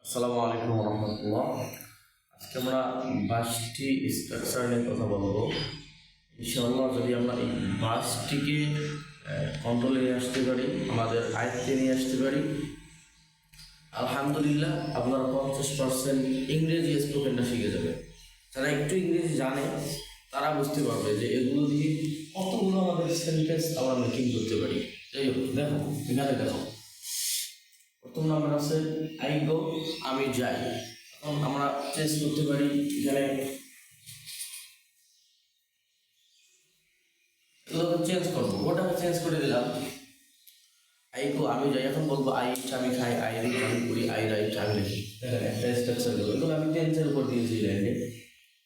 আসসালামু আলাইকুম রহমতুল্লাহ। আজকে আমরা 22টি স্ট্রাকচার নিয়ে কথা বলবো। ইনশাআল্লাহ যদি আমরা এই 22টিকে কন্ট্রোলে নিয়ে আসতে পারি, আমাদের আয়ত্তে নিয়ে আসতে পারি, আলহামদুলিল্লাহ আপনারা 50% ইংরেজি স্পোকেনটা শিখে যাবে। যারা একটু ইংরেজি জানে তারা বুঝতে পারবে যে এগুলো দিয়ে কতগুলো আমাদের সেন্টেন্স আমরা মেকিং করতে পারি। যাই হোক, দেখো এখানে দেখো, প্রথম নাম্বার আছে আই গো, আমি যাই। এখন আমরা চেঞ্জ করতে পারি, এখানে এগুলো চেঞ্জ করবো, ওটাকে চেঞ্জ করে দিলাম। আই গো আমি যাই, এখন বলবো আই ইট আমি খাই, আই রিড আমি পড়ি, আই রাইট আমি লিখি। দেখেন একটা স্ট্রাকচার গুলো, এগুলো আমি টেন্সের উপর দিয়েছি লাইনে,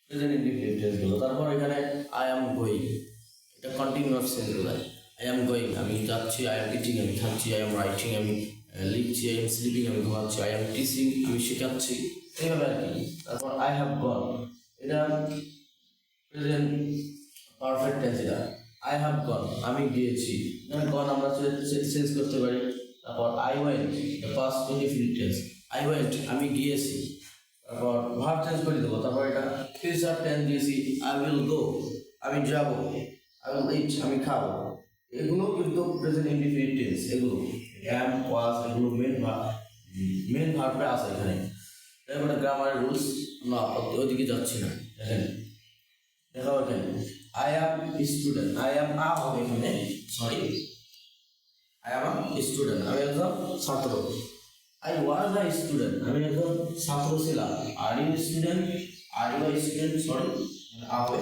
প্রেজেন্ট ইনডিফিনিট টেন্স গুলো। তারপর এখানে আই অ্যাম গোয়িং, এটা কন্টিনিউয়াস টেন্স গুলো। আই অ্যাম গোয়িং আমি যাচ্ছি, আই অ্যাম ইটিং আমি খাচ্ছি, আই অ্যাম রাইটিং আমি লিখছি, আই এম স্লিপিং আমি ঘুমাচ্ছি, আই এম টিচিং আমি শেখাচ্ছি, এইভাবে আর কি। তারপর আই হ্যাভ গন, এটা প্রেজেন্ট পারফেক্ট টেন্স। এটা আই হ্যাভ গন আমি গিয়েছি, এখানে গন আমরা চেঞ্জ করতে পারি। তারপর I went, past indefinite tense, I went আমি গিয়েছি। তারপর ভার্ব চেঞ্জ করে দেবো। তারপর এটা ফিউচার টেন্স দিয়েছি, আই উইল গো আমি যাব, আই উইল ইট আমি খাবো। এগুলো কিন্তু প্রেজেন্ট ইনডিফিনিট টেন্স, এগুলো অ্যাম ওয়াজ এগুলো মেন ভার্বে আছে এখানে। তারপরে গ্রামারের রুলস না, ওইদিকে যাচ্ছি না। দেখেন দেখাও এখানে I am student, I am a হবে এখানে, সরি আই অ্যাম স্টুডেন্ট আমি একজন ছাত্র। আই ওয়াজ আ স্টুডেন্ট আমি একজন ছাত্র ছিলাম। Are you student, are you student, sorry হবে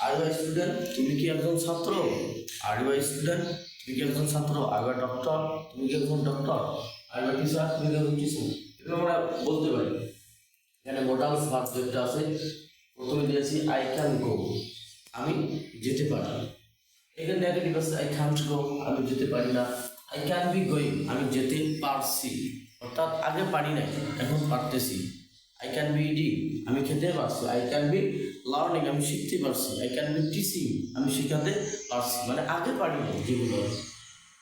আর ইউ স্টুডেন্ট তুমি কি একজন ছাত্র, আর ইউ স্টুডেন্ট তুমি কি একজন ছাত্র, আর ইউ ডক্টর তুমি কি একজন ডক্টর, আর ইউ টিচার তুমি কি একজন টিচার। এগুলো আমরা বলতে পারি। এখানে মোডালস ভার্ব যেটা আছে, প্রথমে দিয়েছি আই ক্যান গো আমি যেতে পারি। এখানে নেগেটিভ আছে আই ক্যান্ট গো আমি যেতে পারি না। আই ক্যান বি গোয়িং আমি যেতে পারছি, অর্থাৎ আগে পারি নাই এখন পারতেছি। আই ক্যান বি ইটিং আমি খেতে পারছি। আই ক্যান বি লার্নিং আমি শিখতে পারছি। আই ক্যান বি টিচিং আমি শেখাতে পারছি, মানে আগে পারি নাই যেগুলো।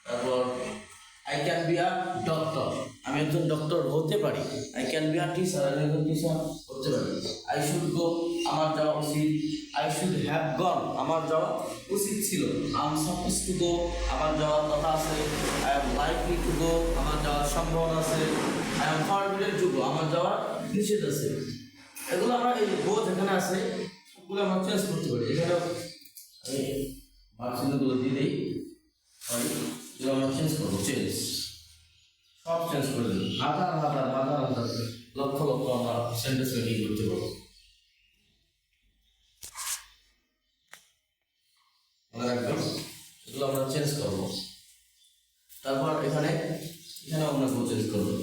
তারপর I can be a doctor আমি একজন ডক্টর হতে পারি। I can be a teacher আমি একজন টিচার হতে পারি। আই শুড গো আমার যাওয়া উচিত। আই শুড হ্যাভ গন আমার যাওয়া উচিত ছিল। I am suppose to go আমার যাওয়ার কথা আছে। I am likely to go আমার যাওয়ার সম্ভাবনা আছে। I am forbidden to go আমার যাওয়ার নিষেধ আছে। এগুলো আমরা এই গো যেখানে আছে সবগুলো আমরা চেঞ্জ করতে পারি। এখানে আমি ভার্বগুলো দিয়ে দিই, সরি এগুলো আমরা চেঞ্জ করবো, চেঞ্জ সব চেঞ্জ করে দেবো। হাজার হাজার হাজার হাজার লক্ষ লক্ষ আমরা সেন্টেন্স মেকিং করতে পারবো। মনে রাখবেন এগুলো আমরা চেঞ্জ করবো। তারপর এখানে আমরা গো চেঞ্জ করবো।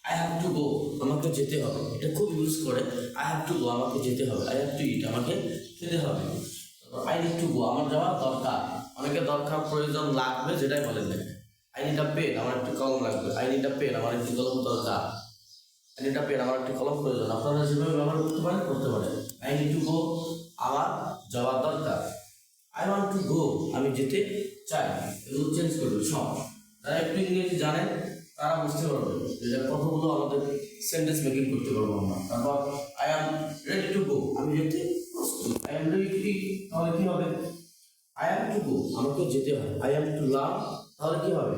আই হ্যাভ টু গো আমাকে যেতে হবে, এটা খুব ইউজ করে। আই হ্যাভ টু গো আমাকে যেতে হবে। আই হ্যাভ টু ইট আমাকে খেতে হবে। তারপর আই নিড টু গো আমার যাওয়া দরকার, অনেকে দরকার প্রয়োজন লাগবে যেটাই বলেন না। আই নিড আ পেন আমার একটি কলম লাগবে। আই নিড আ পেন আমার একটি কলম দরকার। আই নিড আ পেন আমার একটি কলম প্রয়োজন। আপনারা যেভাবে ব্যবহার করতে পারেন। আই নিড টু গো আমার যাওয়ার দরকার। আই ওয়ান্ট টু গো আমি যেতে চাই। এগুলো চেঞ্জ করবে সব। যারা একটু ইংরেজি জানেন তারা বুঝতে পারবে যে কতগুলো আমাদের সেন্টেন্স মেকিং করতে পারবো আমরা। তারপর I am ready to go আমি যেতে প্রস্তুত। আই অ্যাম রেডি টু ইট তাহলে কি হবে, আই অ্যাম টু গো আমাকে যেতে হয়। আই অ্যাম টু লার্ন তাহলে কি হবে,